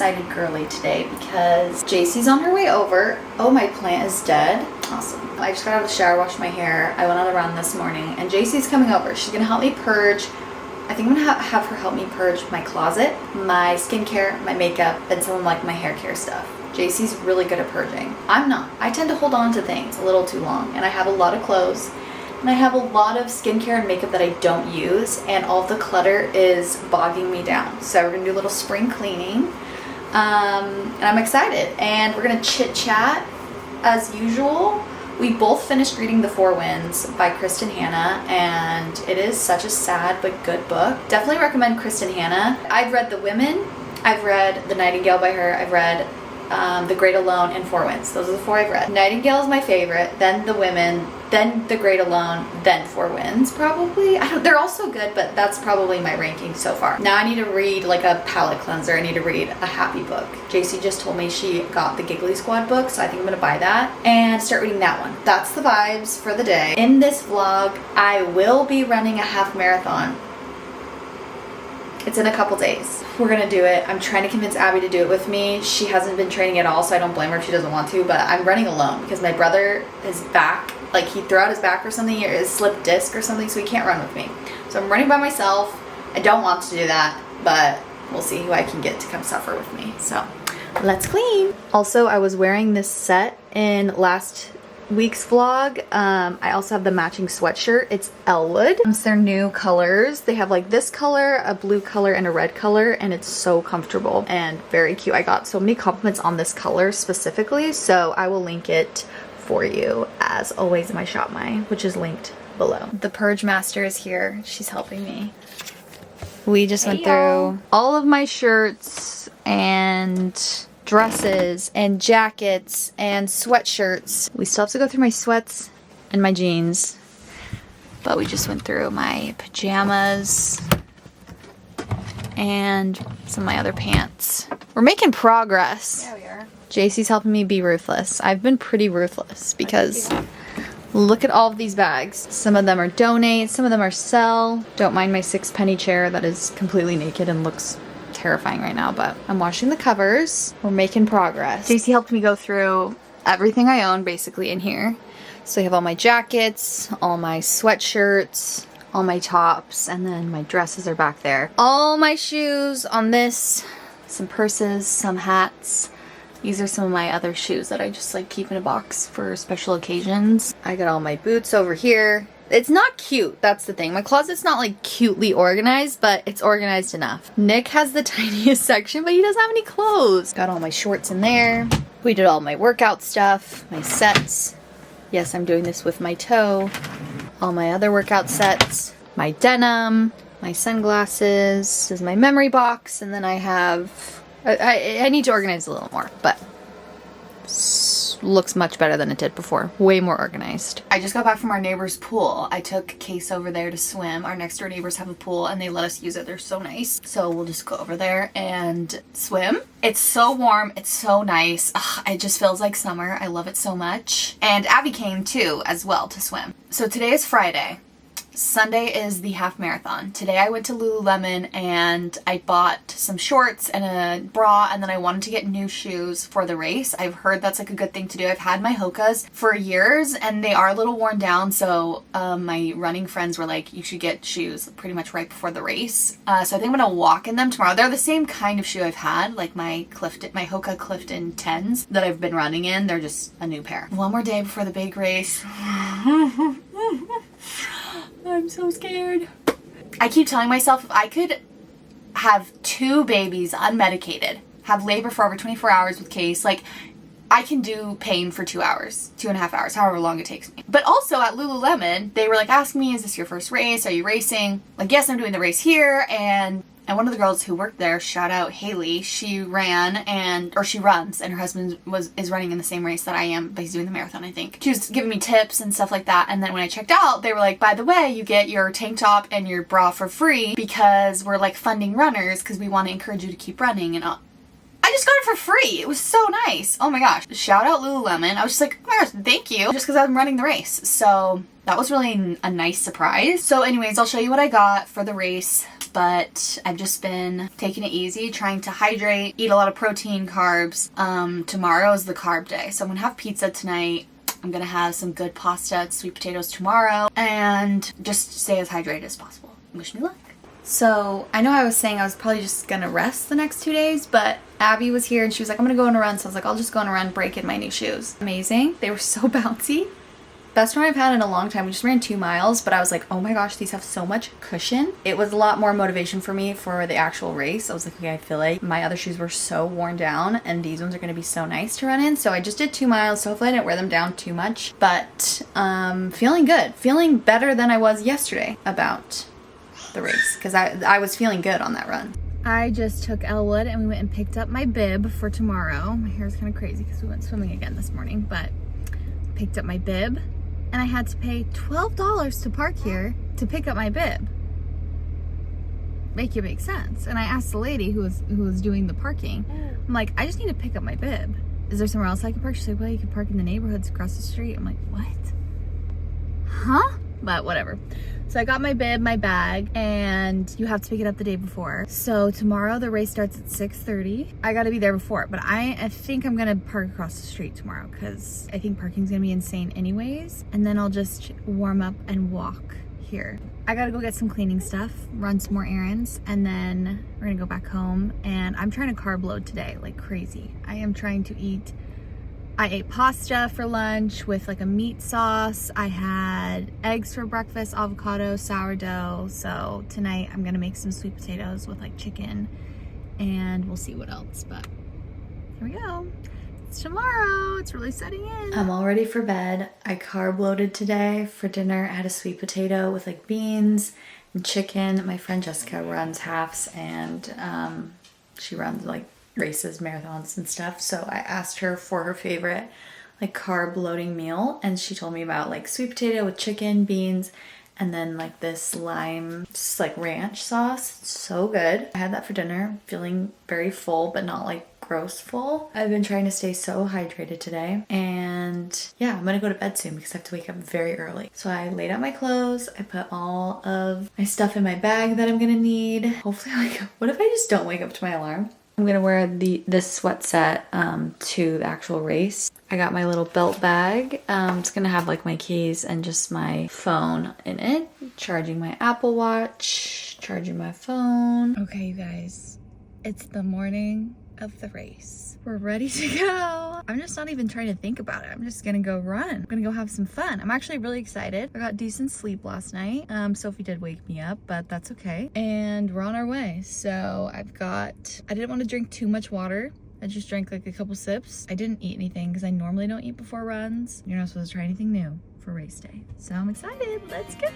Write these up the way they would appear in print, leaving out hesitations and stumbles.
excited girly today because JC's on her way over. Oh, my plant is dead. Awesome. I just got out of the shower, washed my hair. I went on a run this morning and JC's coming over. She's gonna help me purge. I think I'm gonna have her help me purge my closet, my skincare, my makeup, and some of like my hair care stuff. JC's really good at purging. I'm not. I tend to hold on to things a little too long, and I have a lot of clothes and I have a lot of skincare and makeup that I don't use, and all the clutter is bogging me down. So we're gonna do a little spring cleaning, and I'm excited. And we're gonna chit chat as usual. We both finished reading The Four Winds by Kristen Hanna, and it is such a sad but good book. Definitely recommend Kristen Hanna. I've read The Women, I've read The Nightingale by her, I've read The Great Alone, and Four Winds. Those are the four I've read. Nightingale is my favorite, then The Women, then The Great Alone, then Four Winds, probably. They're all so good, but that's probably my ranking so far. Now I need to read like a palette cleanser. I need to read a happy book. JC just told me she got the Giggly Squad book, so I think I'm gonna buy that and start reading that one. That's the vibes for the day. In this vlog, I will be running a half marathon. It's in a couple days. We're gonna do it. I'm trying to convince Abby to do it with me. She hasn't been training at all, so I don't blame her if she doesn't want to, but I'm running alone because my brother is back. Like, he threw out his back or something, or his slipped disc or something, so he can't run with me. So I'm running by myself. I don't want to do that, but we'll see who I can get to come suffer with me. So let's clean. Also, I was wearing this set in last week's vlog. I also have the matching sweatshirt. It's Elwood. It's their new colors. They have like this color, a blue color, and a red color, and it's so comfortable and very cute. I got so many compliments on this color specifically, so I will link it for you as always in my Shop My, which is linked below. The Purge Master is here. She's helping me. We just went through all of my shirts and dresses and jackets and sweatshirts. We still have to go through my sweats and my jeans, but we just went through my pajamas and some of my other pants. We're making progress. Yeah, we are. JC's helping me be ruthless. I've been pretty ruthless because look at all of these bags. Some of them are donate, some of them are sell. Don't mind my 6-penny chair that is completely naked and looks terrifying right now, but I'm washing the covers. We're making progress. JC helped me go through everything I own basically in here. So I have all my jackets, all my sweatshirts, all my tops, and then my dresses are back there. All my shoes on this, some purses, some hats. These are some of my other shoes that I just like keep in a box for special occasions. I got all my boots over here. It's not cute, that's the thing. My closet's not like cutely organized, but it's organized enough. Nick has the tiniest section, but he doesn't have any clothes. Got all my shorts in there. We did all my workout stuff, my sets. Yes, I'm doing this with my toe. All my other workout sets, my denim, my sunglasses. This is my memory box, and then I have... I need to organize a little more, but looks much better than it did before. Way more organized. I just got back from our neighbor's pool. I took Case over there to swim. Our next door neighbors have a pool and they let us use it. They're so nice. So we'll just go over there and swim. It's so warm. It's so nice. Ugh, it just feels like summer. I love it so much. And Abby came too as well to swim. So today is Friday. Sunday is the half marathon. Today I went to Lululemon and I bought some shorts and a bra, and then I wanted to get new shoes for the race. I've heard that's like a good thing to do. I've had my Hoka's for years and they are a little worn down, so my running friends were like, you should get shoes pretty much right before the race. So I think I'm gonna walk in them tomorrow. They're the same kind of shoe I've had, like my Hoka Clifton 10s that I've been running in. They're just a new pair. One more day before the big race. I'm so scared. I keep telling myself if I could have 2 babies unmedicated, have labor for over 24 hours with Case, like I can do pain for 2 hours, 2.5 hours, however long it takes me. But also at Lululemon, they were like asking me, is this your first race? Are you racing? Like, yes, I'm doing the race here. And one of the girls who worked there, shout out Haley, she runs, and her husband is running in the same race that I am, but he's doing the marathon, I think. She was giving me tips and stuff like that, and then when I checked out, they were like, by the way, you get your tank top and your bra for free because we're like funding runners because we want to encourage you to keep running, and I just got it for free. It was so nice. Oh my gosh. Shout out Lululemon. I was just like, oh my gosh, thank you. Just because I'm running the race. So that was really a nice surprise. So anyways, I'll show you what I got for the race. but I've just been taking it easy, trying to hydrate, eat a lot of protein, carbs. Tomorrow is the carb day, so I'm gonna have pizza tonight. I'm gonna have some good pasta and sweet potatoes tomorrow, and just stay as hydrated as possible. Wish me luck. So I know I was saying I was probably just gonna rest the next 2 days, but Abby was here and she was like, I'm gonna go on a run. So I was like, I'll just go on a run, break in my new shoes. Amazing. They were so bouncy. Best run I've had in a long time. We just ran 2 miles, but I was like, oh my gosh, these have so much cushion. It was a lot more motivation for me for the actual race. I was like, okay, I feel like my other shoes were so worn down and these ones are gonna be so nice to run in. So I just did 2 miles, so hopefully I didn't wear them down too much, but feeling good. Feeling better than I was yesterday about the race, because I was feeling good on that run. I just took Elwood and we went and picked up my bib for tomorrow. My hair's kind of crazy because we went swimming again this morning, but picked up my bib. And I had to pay $12 to park here to pick up my bib. Make it make sense. And I asked the lady who was doing the parking, I'm like, I just need to pick up my bib. Is there somewhere else I can park? She's like, well, you can park in the neighborhoods across the street. I'm like, what? Huh? But whatever. So I got my bib, my bag, and you have to pick it up the day before. So tomorrow the race starts at 6:30. I gotta be there before, but I think I'm gonna park across the street tomorrow because I think parking's gonna be insane anyways. And then I'll just warm up and walk here. I gotta go get some cleaning stuff, run some more errands, and then we're gonna go back home. And I'm trying to carb load today like crazy. I ate pasta for lunch with like a meat sauce. I had eggs for breakfast, avocado, sourdough. So tonight I'm gonna make some sweet potatoes with like chicken and we'll see what else, but here we go. It's tomorrow, it's really setting in. I'm all ready for bed. I carb loaded today for dinner. I had a sweet potato with like beans and chicken. My friend Jessica runs halves and she runs like races, marathons and stuff, so I asked her for her favorite like carb loading meal and she told me about like sweet potato with chicken, beans, and then like this lime just like ranch sauce. It's so good. I had that for dinner, feeling very full but not like gross full. I've been trying to stay so hydrated today, and yeah, I'm gonna go to bed soon because I have to wake up very early. So I laid out my clothes, I put all of my stuff in my bag that I'm gonna need. Hopefully I wake up. What if I just don't wake up to my alarm? I'm gonna wear this sweat set to the actual race. I got my little belt bag. It's gonna have like my keys and just my phone in it. Charging my Apple Watch, charging my phone. Okay, you guys, it's the morning of the race. We're ready to go. I'm just not even trying to think about it. I'm just gonna go run. I'm gonna go have some fun. I'm actually really excited. I got decent sleep last night. Sophie did wake me up, but that's okay. And we're on our way. So I didn't want to drink too much water. I just drank like a couple sips. I didn't eat anything because I normally don't eat before runs. You're not supposed to try anything new for race day. So I'm excited. Let's go.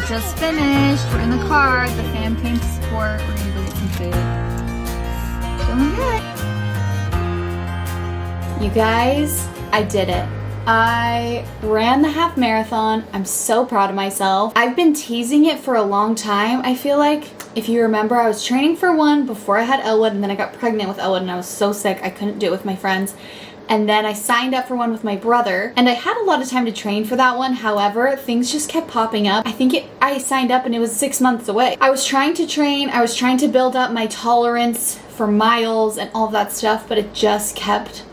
Just finished. We're in the car. The fam came to support. We're gonna go get some food. Feeling good. You guys, I did it. I ran the half marathon. I'm so proud of myself. I've been teasing it for a long time. I feel like, if you remember, I was training for one before I had Elwood, and then I got pregnant with Elwood and I was so sick I couldn't do it with my friends. And then I signed up for one with my brother, and I had a lot of time to train for that one. However, things just kept popping up. I signed up and it was 6 months away. I was trying to train, I was trying to build up my tolerance for miles and all of that stuff, but it just kept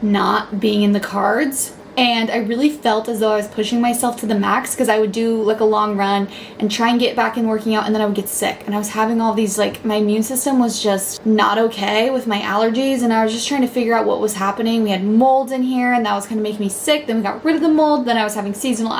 not being in the cards. and I really felt as though I was pushing myself to the max because I would do like a long run and try and get back in working out, and then I would get sick, and I was having all these, like, my immune system was just not okay with my allergies, and I was just trying to figure out what was happening. We had mold in here, and that was kind of making me sick. Then we got rid of the mold. Then I was having seasonal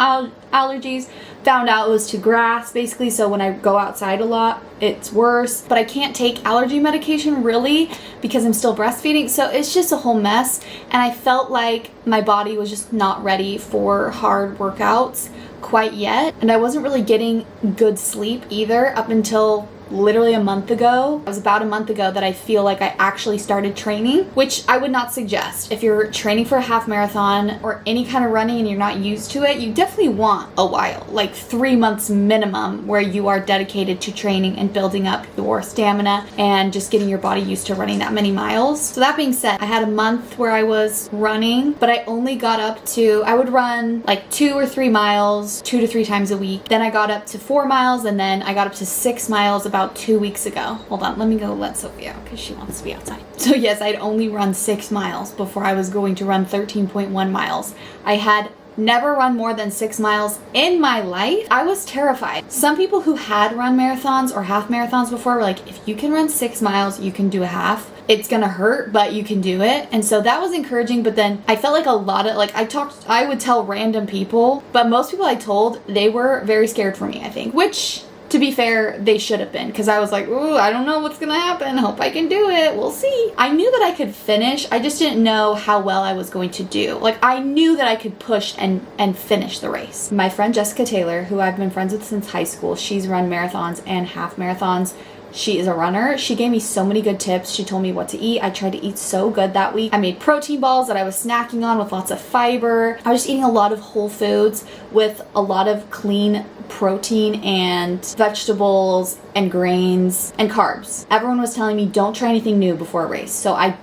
allergies. Found out it was to grass, basically, so when I go outside a lot, it's worse. But I can't take allergy medication, really, because I'm still breastfeeding, so it's just a whole mess, and I felt like my body was just not ready for hard workouts quite yet, and I wasn't really getting good sleep either up until literally a month ago. It was about a month ago that I feel like I actually started training, which I would not suggest. If you're training for a half marathon or any kind of running and you're not used to it, you definitely want a while, like 3 months minimum, where you are dedicated to training and building up your stamina and just getting your body used to running that many miles. So that being said, I had a month where I was running, but I only got up to, I would run like 2 or 3 miles 2 to 3 times a week. Then I got up to 4 miles, and then I got up to 6 miles about 2 weeks ago. Hold on, let me go let Sophie out because she wants to be outside. So yes, I'd only run 6 miles before I was going to run 13.1 miles. I had never run more than 6 miles in my life. I was terrified. Some people who had run marathons or half marathons before were like, if you can run 6 miles, you can do a half. It's gonna hurt, but you can do it. And so that was encouraging, but then I felt like a lot of, like, I would tell random people, but most people I told, they were very scared for me, I think, which, to be fair, they should have been, because I was like, ooh, I don't know what's gonna happen. Hope I can do it. We'll see. I knew that I could finish. I just didn't know how well I was going to do. Like, I knew that I could push and finish the race. My friend Jessica Taylor, who I've been friends with since high school, she's run marathons and half marathons. She is a runner. She gave me so many good tips. She told me what to eat. I tried to eat so good that week. I made protein balls that I was snacking on with lots of fiber. I was just eating a lot of whole foods with a lot of clean protein and vegetables and grains and carbs. Everyone was telling me don't try anything new before a race. So I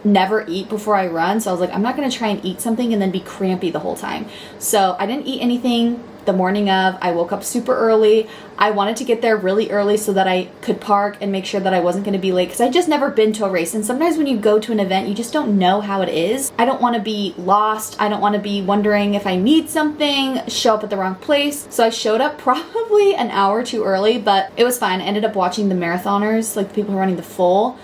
never eat before I run. So I was like, I'm not going to try and eat something and then be crampy the whole time. So I didn't eat anything the morning of. I woke up super early. I wanted to get there really early so that I could park and make sure that I wasn't going to be late, because I just never been to a race, and sometimes when you go to an event you just don't know how it is. I don't want to be lost. I don't want to be wondering if I need something, show up at the wrong place. So I showed up probably an hour too early, but it was fine. I ended up watching the marathoners, like the people who are running the full,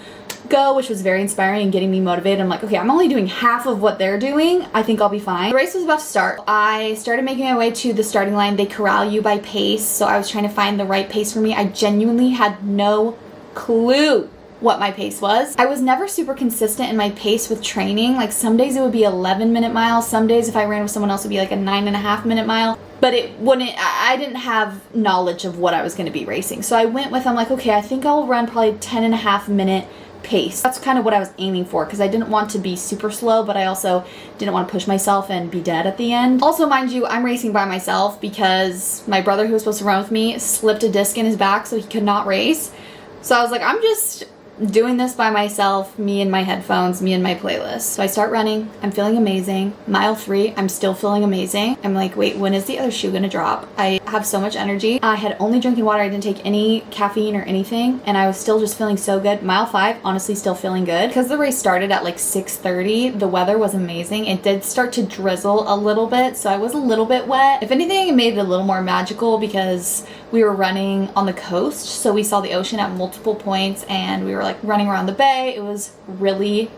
go, which was very inspiring and getting me motivated. I'm like, okay, I'm only doing half of what they're doing. I think I'll be fine. The race was about to start. I started making my way to the starting line. They corral you by pace, so I was trying to find the right pace for me. I genuinely had no clue what my pace was. I was never super consistent in my pace with training. Like, some days it would be 11-minute miles. Some days if I ran with someone else it would be like a 9.5-minute mile. But it wouldn't, I didn't have knowledge of what I was going to be racing. So I went with, I'm like, okay, I think I'll run probably 10.5-minute pace. That's kind of what I was aiming for, because I didn't want to be super slow, but I also didn't want to push myself and be dead at the end. Also, mind you, I'm racing by myself because my brother, who was supposed to run with me, slipped a disc in his back, so he could not race. So I was like, I'm just doing this by myself, me and my headphones, me and my playlist. So I start running. I'm feeling amazing. Mile 3, I'm still feeling amazing. I'm like, wait, when is the other shoe gonna drop? I have so much energy. I had only drinking water. I didn't take any caffeine or anything, and I was still just feeling so good. Mile 5, honestly still feeling good. Because the race started at like 6:30, the weather was amazing. It did start to drizzle a little bit, so I was a little bit wet. If anything, it made it a little more magical because we were running on the coast, so we saw the ocean at multiple points, and we were like running around the bay. It was really,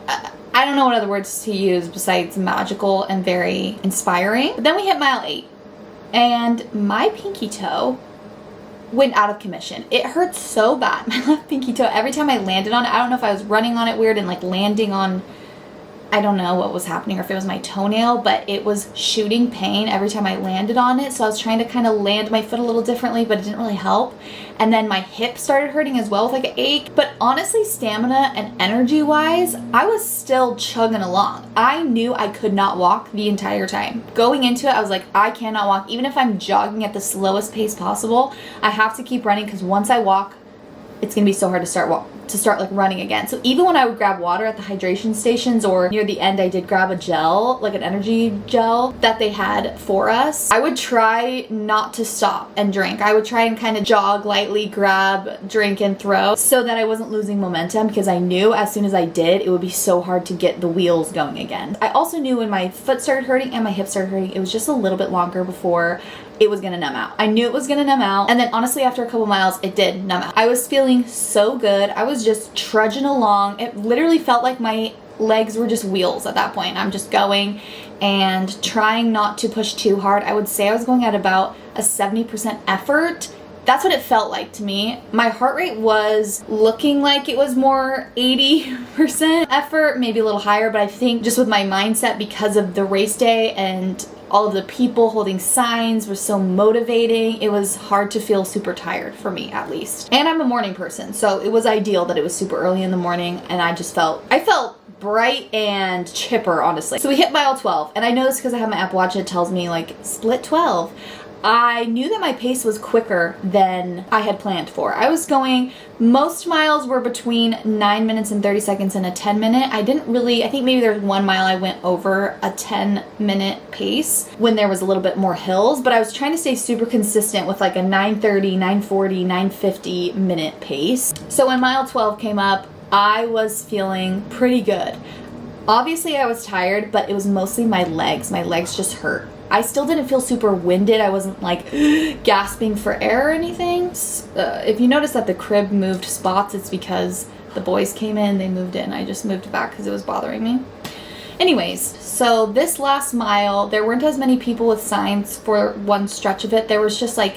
I don't know what other words to use besides magical and very inspiring. But then we hit mile 8, and my pinky toe went out of commission. It hurt so bad. My left pinky toe, every time I landed on it, I don't know if I was running on it weird and like landing on, I don't know what was happening, or if it was my toenail, but it was shooting pain every time I landed on it. So I was trying to kind of land my foot a little differently, but it didn't really help. And then my hip started hurting as well with like an ache. But honestly, stamina and energy wise, I was still chugging along. I knew I could not walk the entire time. Going into it, I was like, I cannot walk. Even if I'm jogging at the slowest pace possible, I have to keep running, because once I walk, it's gonna be so hard to to start like running again. So even when I would grab water at the hydration stations, or near the end I did grab a gel, like an energy gel that they had for us, I would try not to stop and drink. I would try and kind of jog lightly, grab, drink, and throw, so that I wasn't losing momentum, because I knew as soon as I did, it would be so hard to get the wheels going again. I also knew when my foot started hurting and my hip started hurting, it was just a little bit longer before it was gonna numb out. I knew it was gonna numb out, and then honestly after a couple miles it did numb out. I was feeling so good. I was just trudging along. It literally felt like my legs were just wheels at that point. I'm just going and trying not to push too hard. I would say I was going at about a 70% effort. That's what it felt like to me. My heart rate was looking like it was more 80% effort, maybe a little higher, but I think just with my mindset, because of the race day and all of the people holding signs was so motivating, it was hard to feel super tired, for me at least. And I'm a morning person, so it was ideal that it was super early in the morning, and I felt bright and chipper, honestly. So we hit mile 12, and I know this because I have my Apple Watch and it tells me like split 12. I knew that my pace was quicker than I had planned for. I was going, most miles were between 9 minutes and 30 seconds and a 10 minute. I think maybe there's 1 mile I went over a 10-minute pace when there was a little bit more hills, but I was trying to stay super consistent with like a 9:30, 9:40, 9:50 minute pace. So when mile 12 came up, I was feeling pretty good. Obviously I was tired, but it was mostly my legs. My legs just hurt. I still didn't feel super winded. I wasn't like gasping for air or anything. If you notice that the crib moved spots, it's because the boys came in, they moved in. I just moved back because it was bothering me. Anyways, so this last mile, there weren't as many people with signs for one stretch of it. There was just like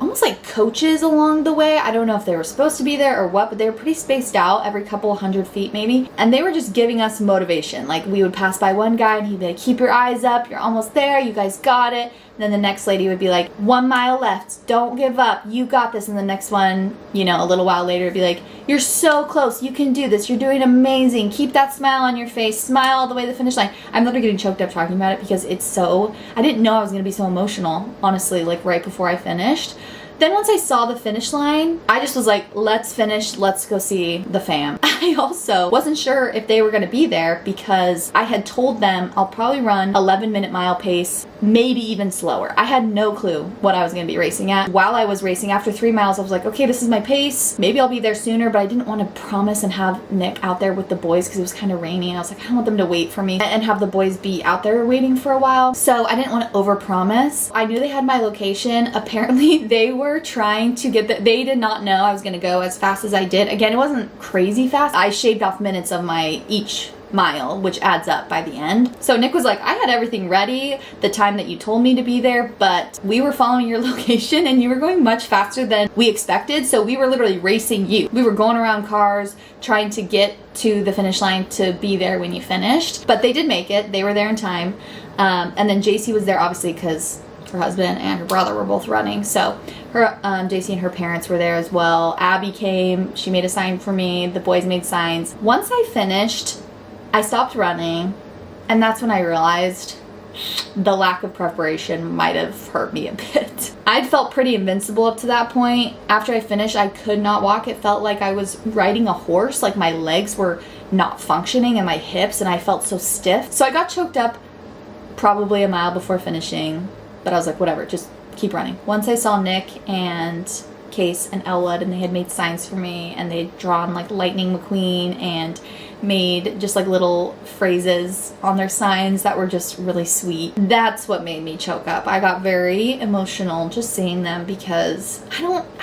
almost like coaches along the way. I don't know if they were supposed to be there or what, but they were pretty spaced out every couple 100 feet maybe. And they were just giving us motivation. Like we would pass by one guy and he'd be like, keep your eyes up, you're almost there, you guys got it. And then the next lady would be like, 1 mile left, don't give up, you got this. And the next one, you know, a little while later would be like, you're so close, you can do this, you're doing amazing, keep that smile on your face, smile all the way to the finish line. I'm literally getting choked up talking about it because it's so, I didn't know I was gonna be so emotional, honestly, like right before I finished. Then once I saw the finish line, I just was like, let's finish, let's go see the fam. I also wasn't sure if they were gonna be there because I had told them I'll probably run 11-minute mile pace, maybe even slower. I had no clue what I was gonna be racing at. While I was racing, after 3 miles, I was like, okay, this is my pace. Maybe I'll be there sooner, but I didn't want to promise and have Nick out there with the boys because it was kind of rainy. And I was like, I don't want them to wait for me and have the boys be out there waiting for a while. So I didn't want to overpromise. I knew they had my location. Apparently they were trying to get they did not know I was gonna go as fast as I did. Again, it wasn't crazy fast. I shaved off minutes of my each mile, which adds up by the end. So Nick was like, I had everything ready the time that you told me to be there, but we were following your location and you were going much faster than we expected. So we were literally racing you. We were going around cars trying to get to the finish line to be there when you finished, but they did make it. They were there in time. And then JC was there obviously because her husband and her brother were both running. So her JC and her parents were there as well. Abby came, she made a sign for me, the boys made signs. Once I finished, I stopped running, and that's when I realized the lack of preparation might have hurt me a bit. I'd felt pretty invincible up to that point. After I finished, I could not walk. It felt like I was riding a horse, like my legs were not functioning and my hips, and I felt so stiff. So I got choked up probably a mile before finishing, but I was like, whatever, just keep running. Once I saw Nick and Case and Elwood, and they had made signs for me, and they'd drawn like Lightning McQueen and made just like little phrases on their signs that were just really sweet. That's what made me choke up. I got very emotional just seeing them because I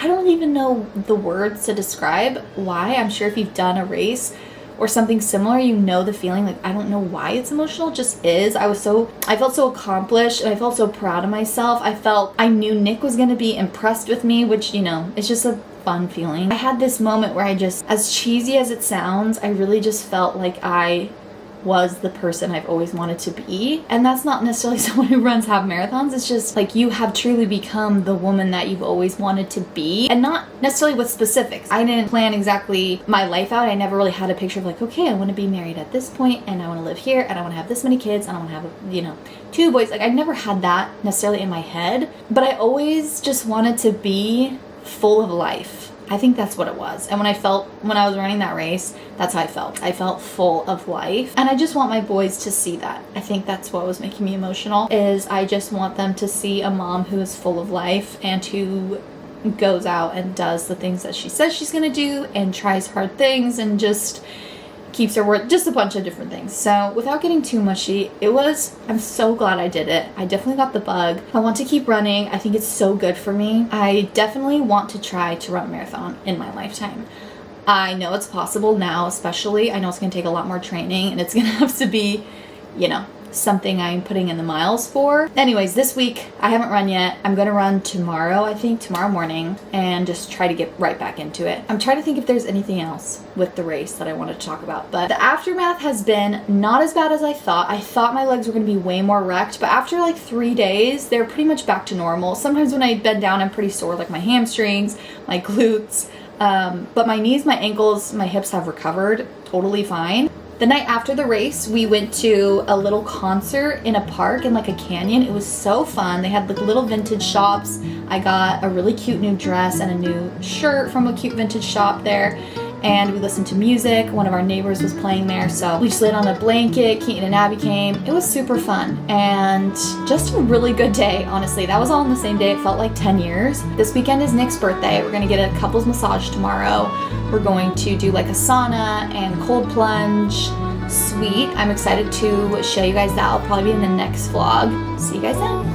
don't even know the words to describe why. I'm sure if you've done a race or something similar, you know the feeling. Like, I don't know why it's emotional, it just is. I felt so accomplished and I felt so proud of myself. I knew Nick was gonna be impressed with me, which, you know, it's just a fun feeling. I had this moment where I just, as cheesy as it sounds, I really just felt like I was the person I've always wanted to be. And that's not necessarily someone who runs half marathons. It's just like you have truly become the woman that you've always wanted to be, and not necessarily with specifics. I didn't plan exactly my life out. I never really had a picture of like, okay, I want to be married at this point, and I want to live here, and I want to have this many kids, and I want to have, you know, 2 boys. Like, I never had that necessarily in my head, but I always just wanted to be full of life. I think that's what it was. And when I was running that race, that's how I felt. I felt full of life. And I just want my boys to see that. I think that's what was making me emotional, is I just want them to see a mom who is full of life and who goes out and does the things that she says she's gonna do and tries hard things and just keeps her word, just a bunch of different things. So without getting too mushy, I'm so glad I did it. I definitely got the bug. I want to keep running. I think it's so good for me. I definitely want to try to run a marathon in my lifetime. I know it's possible now, especially. I know it's going to take a lot more training and it's going to have to be, something I'm putting in the miles for. Anyways, this week I haven't run yet. I'm gonna run tomorrow, I think, tomorrow morning, and just try to get right back into it. I'm trying to think if there's anything else with the race that I wanted to talk about, but the aftermath has been not as bad as I thought. I thought my legs were gonna be way more wrecked, but after like 3 days, they're pretty much back to normal. Sometimes when I bend down, I'm pretty sore, like my hamstrings, my glutes, but my knees, my ankles, my hips have recovered totally fine. The night after the race, we went to a little concert in a park in like a canyon. It was so fun. They had like little vintage shops. I got a really cute new dress and a new shirt from a cute vintage shop there. And we listened to music. One of our neighbors was playing there. So we just laid on a blanket. Keaton and Abby came. It was super fun and just a really good day, honestly. That was all on the same day. It felt like 10 years. This weekend is Nick's birthday. We're going to get a couples massage tomorrow. We're going to do like a sauna and cold plunge. Sweet. I'm excited to show you guys that. I'll probably be in the next vlog. See you guys then.